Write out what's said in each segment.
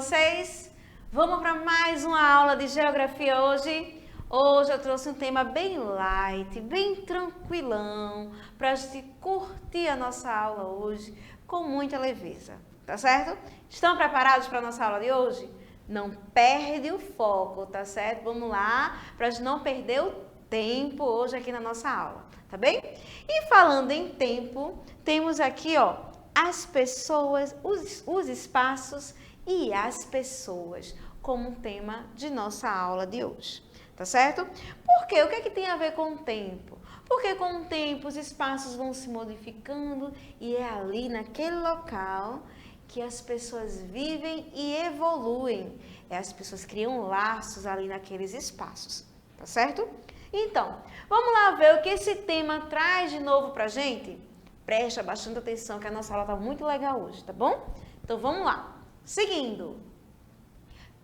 vocês? Vamos para mais uma aula de geografia hoje? Hoje eu trouxe um tema bem light, bem tranquilão, para a gente curtir a nossa aula hoje com muita leveza, tá certo? Estão preparados para a nossa aula de hoje? Não perde o foco, tá certo? Vamos lá, para a gente não perder o tempo hoje aqui na nossa aula, tá bem? E falando em tempo, temos aqui, ó, as pessoas, os espaços e as pessoas como tema de nossa aula de hoje, tá certo? Por quê? O que é que tem a ver com o tempo? Porque com o tempo os espaços vão se modificando e é ali naquele local que as pessoas vivem e evoluem. As pessoas criam laços ali naqueles espaços, tá certo? Então, vamos lá ver o que esse tema traz de novo pra gente? Presta bastante atenção que a nossa aula tá muito legal hoje, tá bom? Então vamos lá. Seguindo.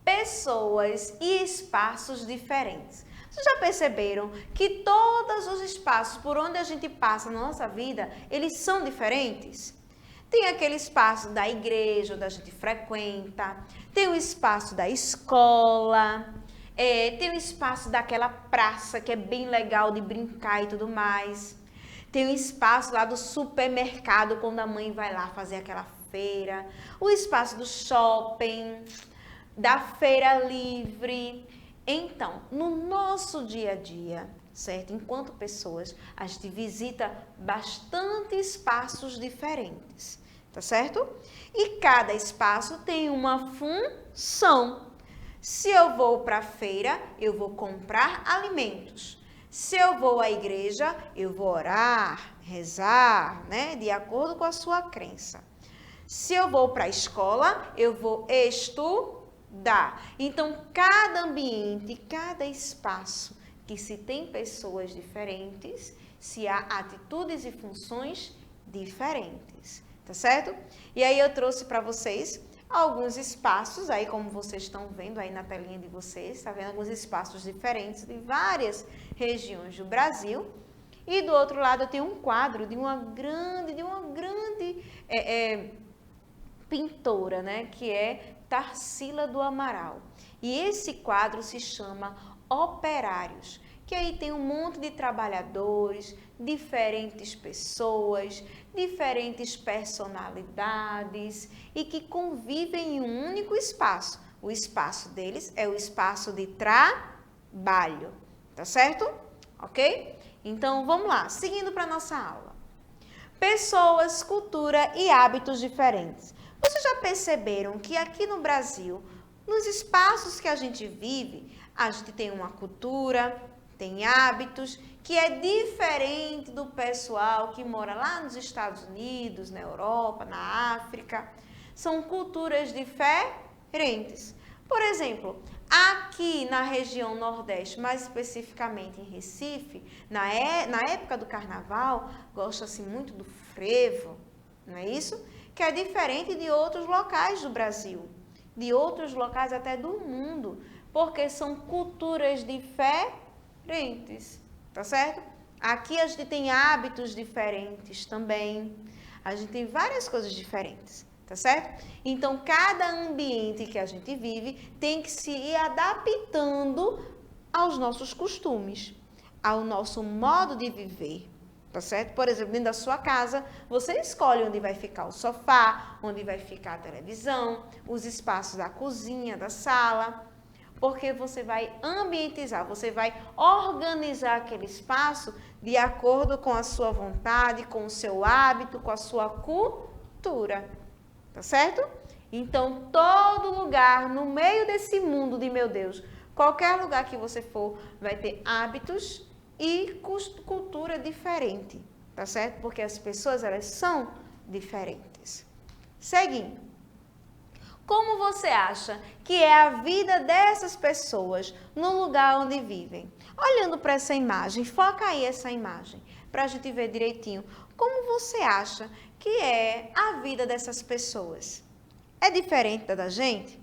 Pessoas e espaços diferentes. Vocês já perceberam que todos os espaços por onde a gente passa na nossa vida, eles são diferentes? Tem aquele espaço da igreja, onde a gente frequenta, tem o espaço da escola, tem o espaço daquela praça que é bem legal de brincar e tudo mais. Tem o espaço lá do supermercado, quando a mãe vai lá fazer aquela feira. O espaço do shopping, da feira livre. Então, no nosso dia a dia, certo? Enquanto pessoas, a gente visita bastante espaços diferentes, tá certo? E cada espaço tem uma função. Se eu vou para a feira, eu vou comprar alimentos. Se eu vou à igreja, eu vou orar, rezar, né? De acordo com a sua crença. Se eu vou para a escola, eu vou estudar. Então, cada ambiente, cada espaço que se tem pessoas diferentes, se há atitudes e funções diferentes, tá certo? E aí eu trouxe para vocês alguns espaços, aí como vocês estão vendo aí na telinha de vocês, tá vendo alguns espaços diferentes de várias regiões do Brasil. E do outro lado eu tenho um quadro de uma grande pintora, né, que é Tarsila do Amaral. E esse quadro se chama Operários, que aí tem um monte de trabalhadores, diferentes pessoas, diferentes personalidades e que convivem em um único espaço. O espaço deles é o espaço de trabalho, tá certo? Ok? Então, vamos lá, seguindo para a nossa aula. Pessoas, cultura e hábitos diferentes. Vocês já perceberam que aqui no Brasil, nos espaços que a gente vive, a gente tem uma cultura, tem hábitos que é diferente do pessoal que mora lá nos Estados Unidos, na Europa, na África. São culturas diferentes. Por exemplo, aqui na região Nordeste, mais especificamente em Recife, na época do Carnaval, gosta-se muito do frevo, não é isso? Que é diferente de outros locais do Brasil, de outros locais até do mundo, porque são culturas diferentes, tá certo? Aqui a gente tem hábitos diferentes também, a gente tem várias coisas diferentes, tá certo? Então, cada ambiente que a gente vive tem que se ir adaptando aos nossos costumes, ao nosso modo de viver. Tá certo? Por exemplo, dentro da sua casa, você escolhe onde vai ficar o sofá, onde vai ficar a televisão, os espaços da cozinha, da sala, porque você vai ambientizar, você vai organizar aquele espaço de acordo com a sua vontade, com o seu hábito, com a sua cultura. Tá certo? Então, todo lugar, no meio desse mundo de meu Deus, qualquer lugar que você for, vai ter hábitos e cultura diferente, tá certo? Porque as pessoas, elas são diferentes. Seguindo. Como você acha que é a vida dessas pessoas no lugar onde vivem? Olhando para essa imagem, foca aí essa imagem, para a gente ver direitinho. Como você acha que é a vida dessas pessoas? É diferente da gente?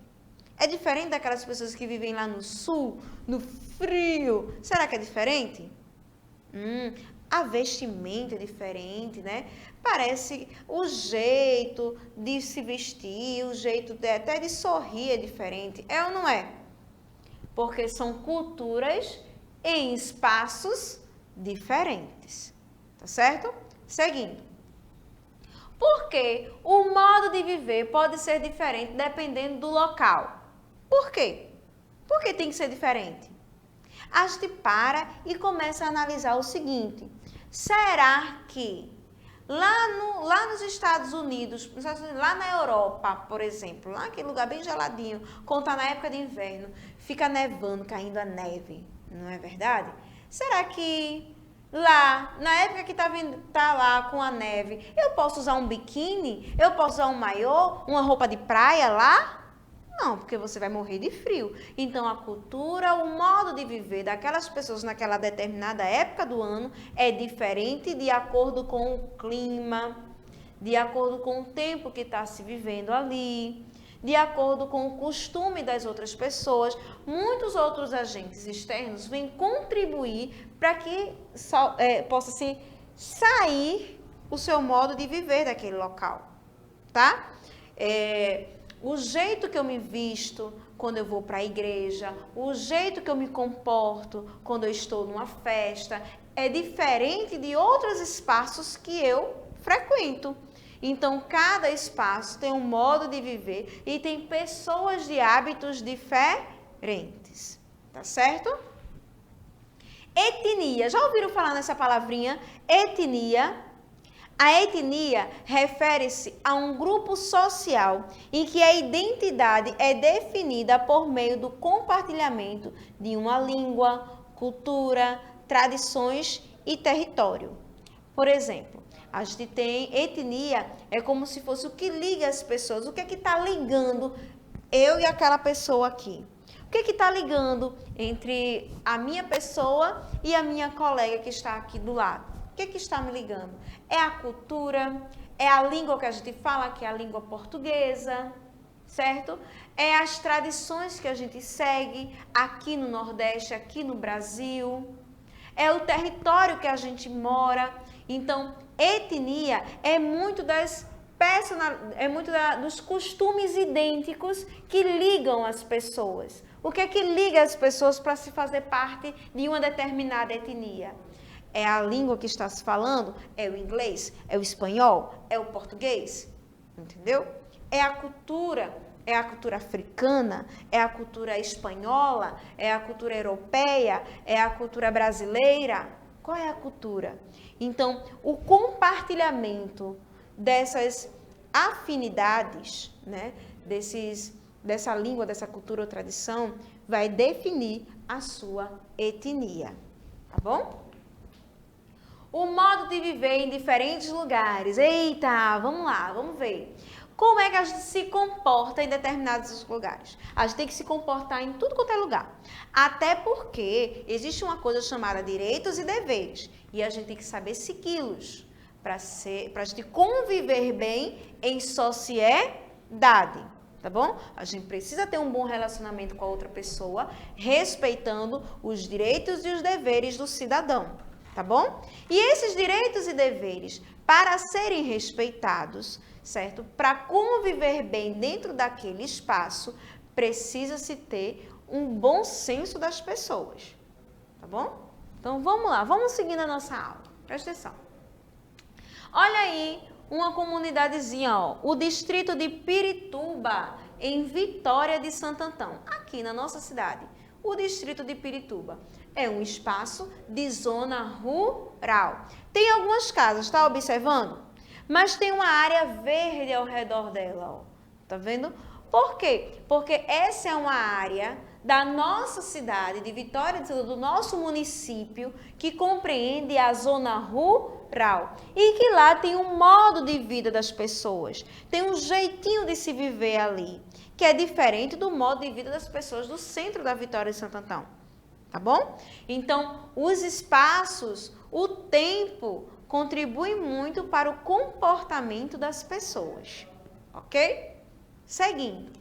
É diferente daquelas pessoas que vivem lá no sul, no frio? Será que é diferente? A vestimenta é diferente, né? Parece o jeito de se vestir, o jeito até de sorrir é diferente. É ou não é? Porque são culturas em espaços diferentes. Tá certo? Seguindo. Porque o modo de viver pode ser diferente dependendo do local. Por quê? Por que tem que ser diferente? A gente para e começa a analisar o seguinte: será que lá nos Estados Unidos, lá na Europa, por exemplo, lá aquele lugar bem geladinho, quando está na época de inverno, fica nevando, caindo a neve, não é verdade? Será que lá, na época que tá lá com a neve, eu posso usar um biquíni? Eu posso usar um maiô? Uma roupa de praia lá? Não, porque você vai morrer de frio. Então, a cultura, o modo de viver daquelas pessoas naquela determinada época do ano é diferente de acordo com o clima, de acordo com o tempo que está se vivendo ali, de acordo com o costume das outras pessoas. Muitos outros agentes externos vêm contribuir para que possa se sair o seu modo de viver daquele local, tá? O jeito que eu me visto quando eu vou para a igreja, o jeito que eu me comporto quando eu estou numa festa, é diferente de outros espaços que eu frequento. Então, cada espaço tem um modo de viver e tem pessoas de hábitos diferentes, tá certo? Etnia, já ouviram falar nessa palavrinha? Etnia. A etnia refere-se a um grupo social em que a identidade é definida por meio do compartilhamento de uma língua, cultura, tradições e território. Por exemplo, a gente tem etnia, é como se fosse o que liga as pessoas, o que é que está ligando eu e aquela pessoa aqui. O que é que está ligando entre a minha pessoa e a minha colega que está aqui do lado? O que está me ligando? É a cultura, é a língua que a gente fala, que é a língua portuguesa, certo? É as tradições que a gente segue aqui no Nordeste, aqui no Brasil. É o território que a gente mora. Então, etnia é muito dos costumes idênticos que ligam as pessoas. O que é que liga as pessoas para se fazer parte de uma determinada etnia? É a língua que está se falando? É o inglês? É o espanhol? É o português? Entendeu? É a cultura africana? É a cultura espanhola? É a cultura europeia? É a cultura brasileira? Qual é a cultura? Então, o compartilhamento dessas afinidades, né, dessa língua, dessa cultura ou tradição, vai definir a sua etnia, tá bom? O modo de viver em diferentes lugares. Eita, vamos lá, vamos ver. Como é que a gente se comporta em determinados lugares? A gente tem que se comportar em tudo quanto é lugar. Até porque existe uma coisa chamada direitos e deveres. E a gente tem que saber segui-los para a gente conviver bem em sociedade. Tá bom? A gente precisa ter um bom relacionamento com a outra pessoa, respeitando os direitos e os deveres do cidadão. Tá bom? E esses direitos e deveres, para serem respeitados, certo? Para conviver bem dentro daquele espaço, precisa-se ter um bom senso das pessoas. Tá bom? Então, vamos lá. Vamos seguindo a nossa aula. Presta atenção. Olha aí uma comunidadezinha, ó. O distrito de Pirituba, em Vitória de Santo Antão, aqui na nossa cidade. O distrito de Pirituba é um espaço de zona rural. Tem algumas casas, está observando? Mas tem uma área verde ao redor dela, ó. Tá vendo? Por quê? Porque essa é uma área da nossa cidade, de Vitória de Santo Antão, do nosso município, que compreende a zona rural. E que lá tem um modo de vida das pessoas, tem um jeitinho de se viver ali, que é diferente do modo de vida das pessoas do centro da Vitória de Santo Antão. Tá bom? Então, os espaços, o tempo, contribuem muito para o comportamento das pessoas. Ok? Seguindo.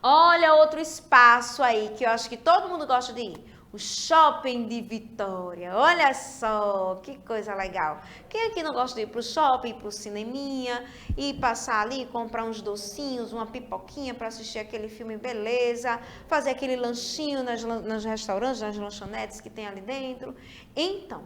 Olha outro espaço aí que eu acho que todo mundo gosta de ir. O shopping de Vitória. Olha só, que coisa legal. Quem aqui não gosta de ir pro shopping, pro cineminha, e passar ali, comprar uns docinhos, uma pipoquinha para assistir aquele filme, beleza? Fazer aquele lanchinho nos restaurantes, nas lanchonetes que tem ali dentro. Então,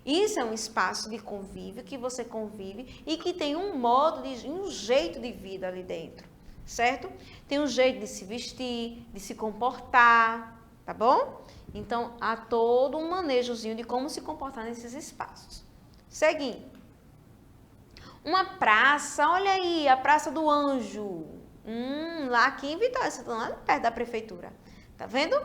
isso é um espaço de convívio que você convive e que tem um jeito de vida ali dentro, certo? Tem um jeito de se vestir, de se comportar, tá bom? Então, há todo um manejozinho de como se comportar nesses espaços. Seguindo. Uma praça, olha aí, a Praça do Anjo. Lá aqui em Vitória, lá perto da prefeitura. Tá vendo?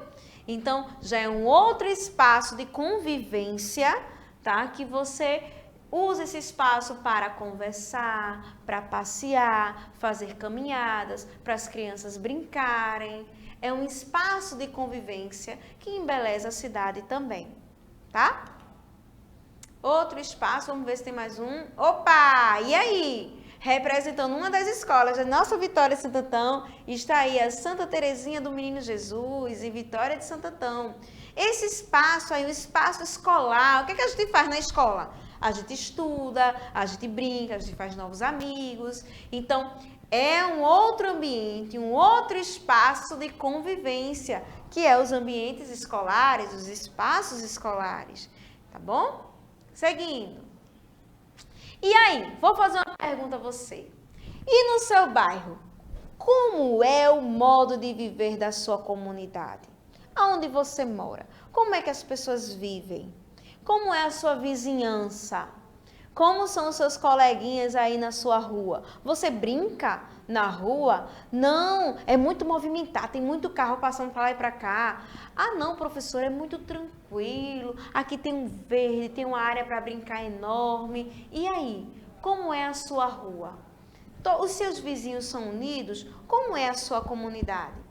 Então, já é um outro espaço de convivência, tá? Que você usa esse espaço para conversar, para passear, fazer caminhadas, para as crianças brincarem. É um espaço de convivência que embeleza a cidade também, tá? Outro espaço, vamos ver se tem mais um. Opa! E aí? Representando uma das escolas da nossa Vitória de Santo Antão, está aí a Santa Terezinha do Menino Jesus, em Vitória de Santo Antão. Esse espaço aí, o espaço escolar, o que a gente faz na escola? A gente estuda, a gente brinca, a gente faz novos amigos. Então, é um outro ambiente, um outro espaço de convivência, que é os ambientes escolares, os espaços escolares, tá bom? Seguindo. E aí, vou fazer uma pergunta a você. E no seu bairro, como é o modo de viver da sua comunidade? Aonde você mora? Como é que as pessoas vivem? Como é a sua vizinhança? Como são os seus coleguinhas aí na sua rua? Você brinca na rua? Não, é muito movimentado, tem muito carro passando para lá e para cá. Ah, não, professor, é muito tranquilo. Aqui tem um verde, tem uma área para brincar enorme. E aí, como é a sua rua? Os seus vizinhos são unidos? Como é a sua comunidade?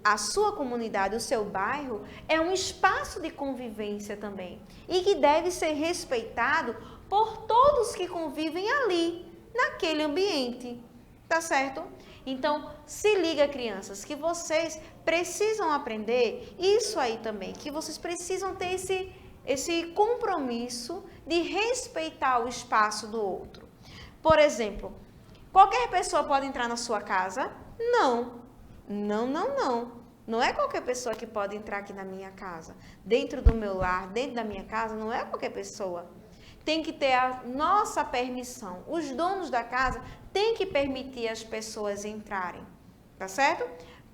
A sua comunidade, o seu bairro, é um espaço de convivência também e que deve ser respeitado por todos que convivem ali, naquele ambiente, tá certo? Então, se liga, crianças, que vocês precisam aprender isso aí também, que vocês precisam ter esse compromisso de respeitar o espaço do outro. Por exemplo, qualquer pessoa pode entrar na sua casa? Não. Não é qualquer pessoa que pode entrar aqui na minha casa. Dentro do meu lar, dentro da minha casa, não é qualquer pessoa. Tem que ter a nossa permissão. Os donos da casa têm que permitir as pessoas entrarem, tá certo?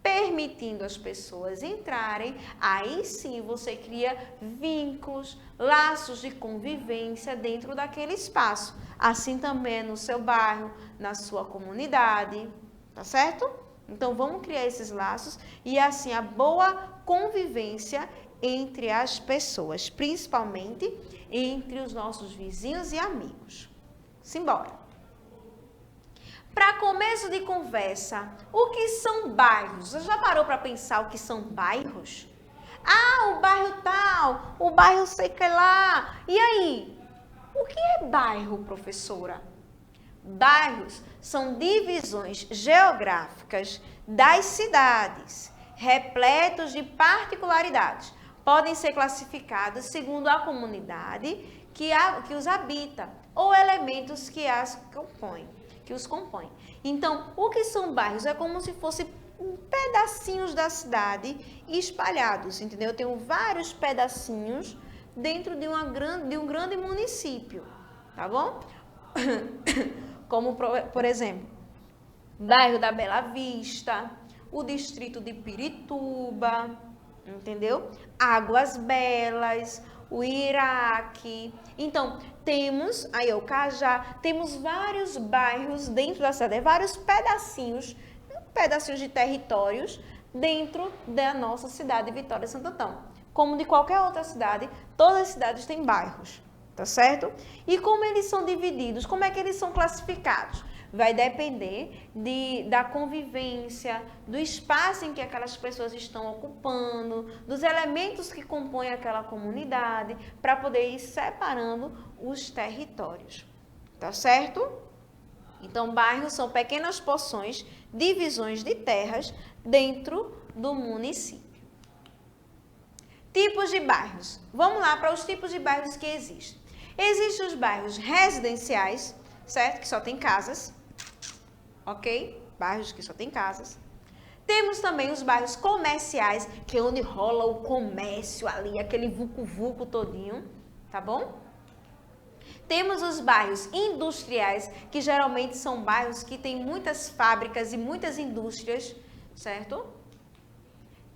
Permitindo as pessoas entrarem, aí sim você cria vínculos, laços de convivência dentro daquele espaço. Assim também é no seu bairro, na sua comunidade, tá certo? Então, vamos criar esses laços e, assim, a boa convivência entre as pessoas, principalmente entre os nossos vizinhos e amigos. Simbora! Para começo de conversa, o que são bairros? Você já parou para pensar o que são bairros? Ah, o bairro tal, o bairro sei que lá. E aí? O que é bairro, professora? Bairros são divisões geográficas das cidades, repletos de particularidades. Podem ser classificados segundo a comunidade que os habita ou elementos que os compõem. Então, o que são bairros? É como se fossem pedacinhos da cidade espalhados, entendeu? Eu tenho vários pedacinhos dentro de um grande município, tá bom? Como, por exemplo, bairro da Bela Vista, o distrito de Pirituba, entendeu? Águas Belas, o Iraque. Então, temos aí o Cajá, temos vários bairros dentro da cidade, vários pedacinhos de territórios dentro da nossa cidade de Vitória de Santo Antão. Como de qualquer outra cidade, todas as cidades têm bairros. Tá certo? E como eles são divididos, como é que eles são classificados? Vai depender da convivência, do espaço em que aquelas pessoas estão ocupando, dos elementos que compõem aquela comunidade, para poder ir separando os territórios. Tá certo? Então, bairros são pequenas porções, divisões de terras dentro do município. Tipos de bairros. Vamos lá para os tipos de bairros que existem. Existem os bairros residenciais, certo? Que só tem casas, ok? Bairros que só tem casas. Temos também os bairros comerciais, que é onde rola o comércio ali, aquele vucu-vucu todinho, tá bom? Temos os bairros industriais, que geralmente são bairros que tem muitas fábricas e muitas indústrias, certo?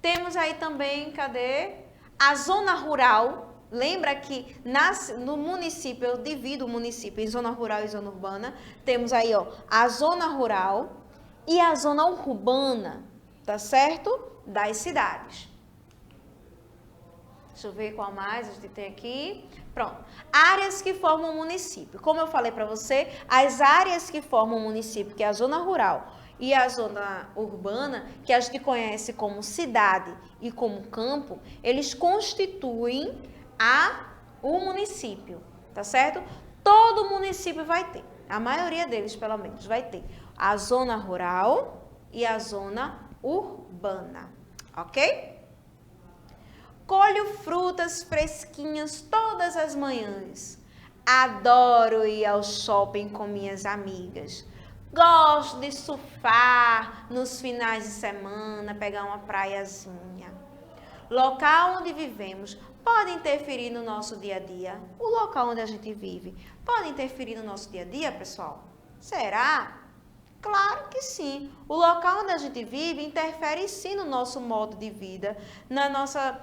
Temos aí também, cadê? A zona rural. Lembra que no município, eu divido o município em zona rural e zona urbana. Temos aí, ó, a zona rural e a zona urbana, tá certo? Das cidades. Deixa eu ver qual mais a gente tem aqui. Pronto. Áreas que formam o município. Como eu falei para você, as áreas que formam o município, que é a zona rural e a zona urbana, que a gente conhece como cidade e como campo, eles constituem o município, tá certo? Todo município vai ter, a maioria deles pelo menos, vai ter a zona rural e a zona urbana, ok? Colho frutas fresquinhas todas as manhãs. Adoro ir ao shopping com minhas amigas. Gosto de surfar nos finais de semana, pegar uma praiazinha. Local onde vivemos pode interferir no nosso dia a dia. O local onde a gente vive pode interferir no nosso dia a dia, pessoal? Será? Claro que sim. O local onde a gente vive interfere sim no nosso modo de vida, na nossa...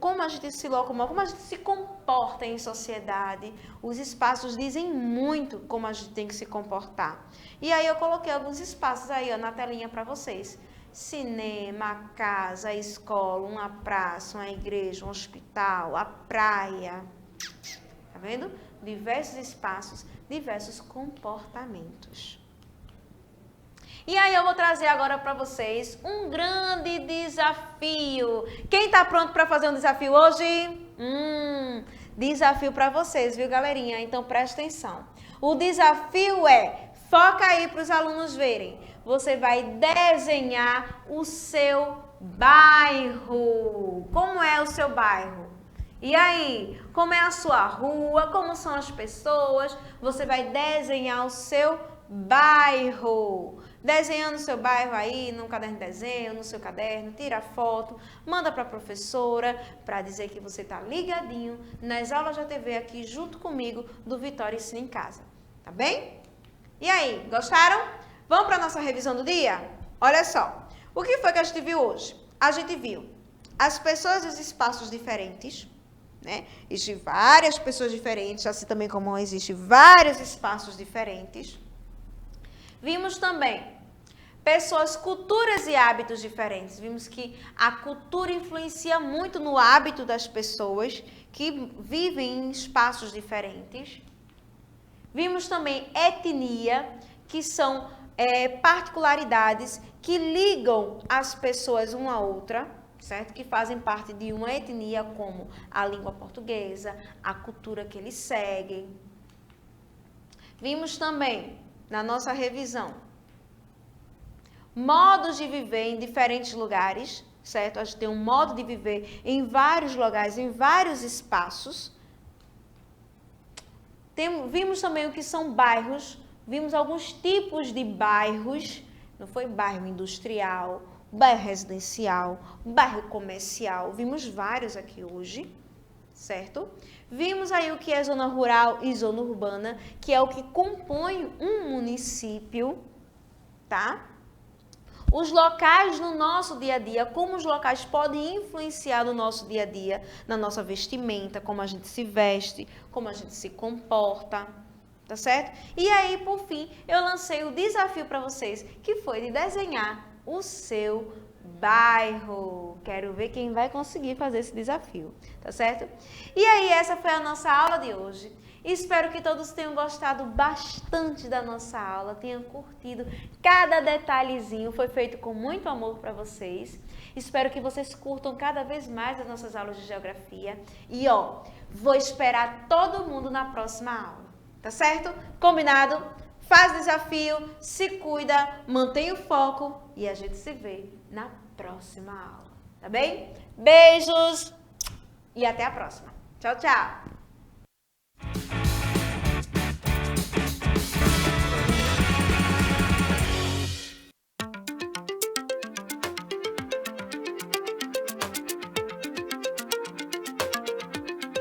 como a gente se locomove, como a gente se comporta em sociedade. Os espaços dizem muito como a gente tem que se comportar. E aí eu coloquei alguns espaços aí, ó, na telinha para vocês. Cinema, a casa, a escola, uma praça, uma igreja, um hospital, a praia. Tá vendo? Diversos espaços, diversos comportamentos. E aí eu vou trazer agora para vocês um grande desafio. Quem está pronto para fazer um desafio hoje? Desafio para vocês, viu, galerinha? Então presta atenção. O desafio foca aí para os alunos verem. Você vai desenhar o seu bairro. Como é o seu bairro? E aí, como é a sua rua? Como são as pessoas? Você vai desenhar o seu bairro. Desenhando o seu bairro aí no caderno de desenho, no seu caderno, tira foto, manda para a professora para dizer que você está ligadinho nas aulas da TV aqui junto comigo do Vitória Ensina em Casa. Tá bem? E aí, gostaram? Vamos para a nossa revisão do dia? Olha só, o que foi que a gente viu hoje? A gente viu as pessoas e os espaços diferentes, né? Existem várias pessoas diferentes, assim também como existem vários espaços diferentes. Vimos também pessoas, culturas e hábitos diferentes. Vimos que a cultura influencia muito no hábito das pessoas que vivem em espaços diferentes. Vimos também etnia, que são particularidades que ligam as pessoas uma a outra, certo? Que fazem parte de uma etnia, como a língua portuguesa, a cultura que eles seguem. Vimos também, na nossa revisão, modos de viver em diferentes lugares, certo? A gente tem um modo de viver em vários lugares, em vários espaços. Vimos também o que são bairros, vimos alguns tipos de bairros, não foi bairro industrial, bairro residencial, bairro comercial, vimos vários aqui hoje, certo? Vimos aí o que é zona rural e zona urbana, que é o que compõe um município, tá? Os locais no nosso dia a dia, como os locais podem influenciar no nosso dia a dia, na nossa vestimenta, como a gente se veste, como a gente se comporta, tá certo? E aí, por fim, eu lancei o desafio para vocês, que foi de desenhar o seu bairro. Quero ver quem vai conseguir fazer esse desafio, tá certo? E aí, essa foi a nossa aula de hoje. Espero que todos tenham gostado bastante da nossa aula, tenham curtido cada detalhezinho, foi feito com muito amor para vocês. Espero que vocês curtam cada vez mais as nossas aulas de geografia. E vou esperar todo mundo na próxima aula, tá certo? Combinado? Faz desafio, se cuida, mantenha o foco e a gente se vê na próxima aula. tá bem? Beijos e até a próxima. Tchau, tchau!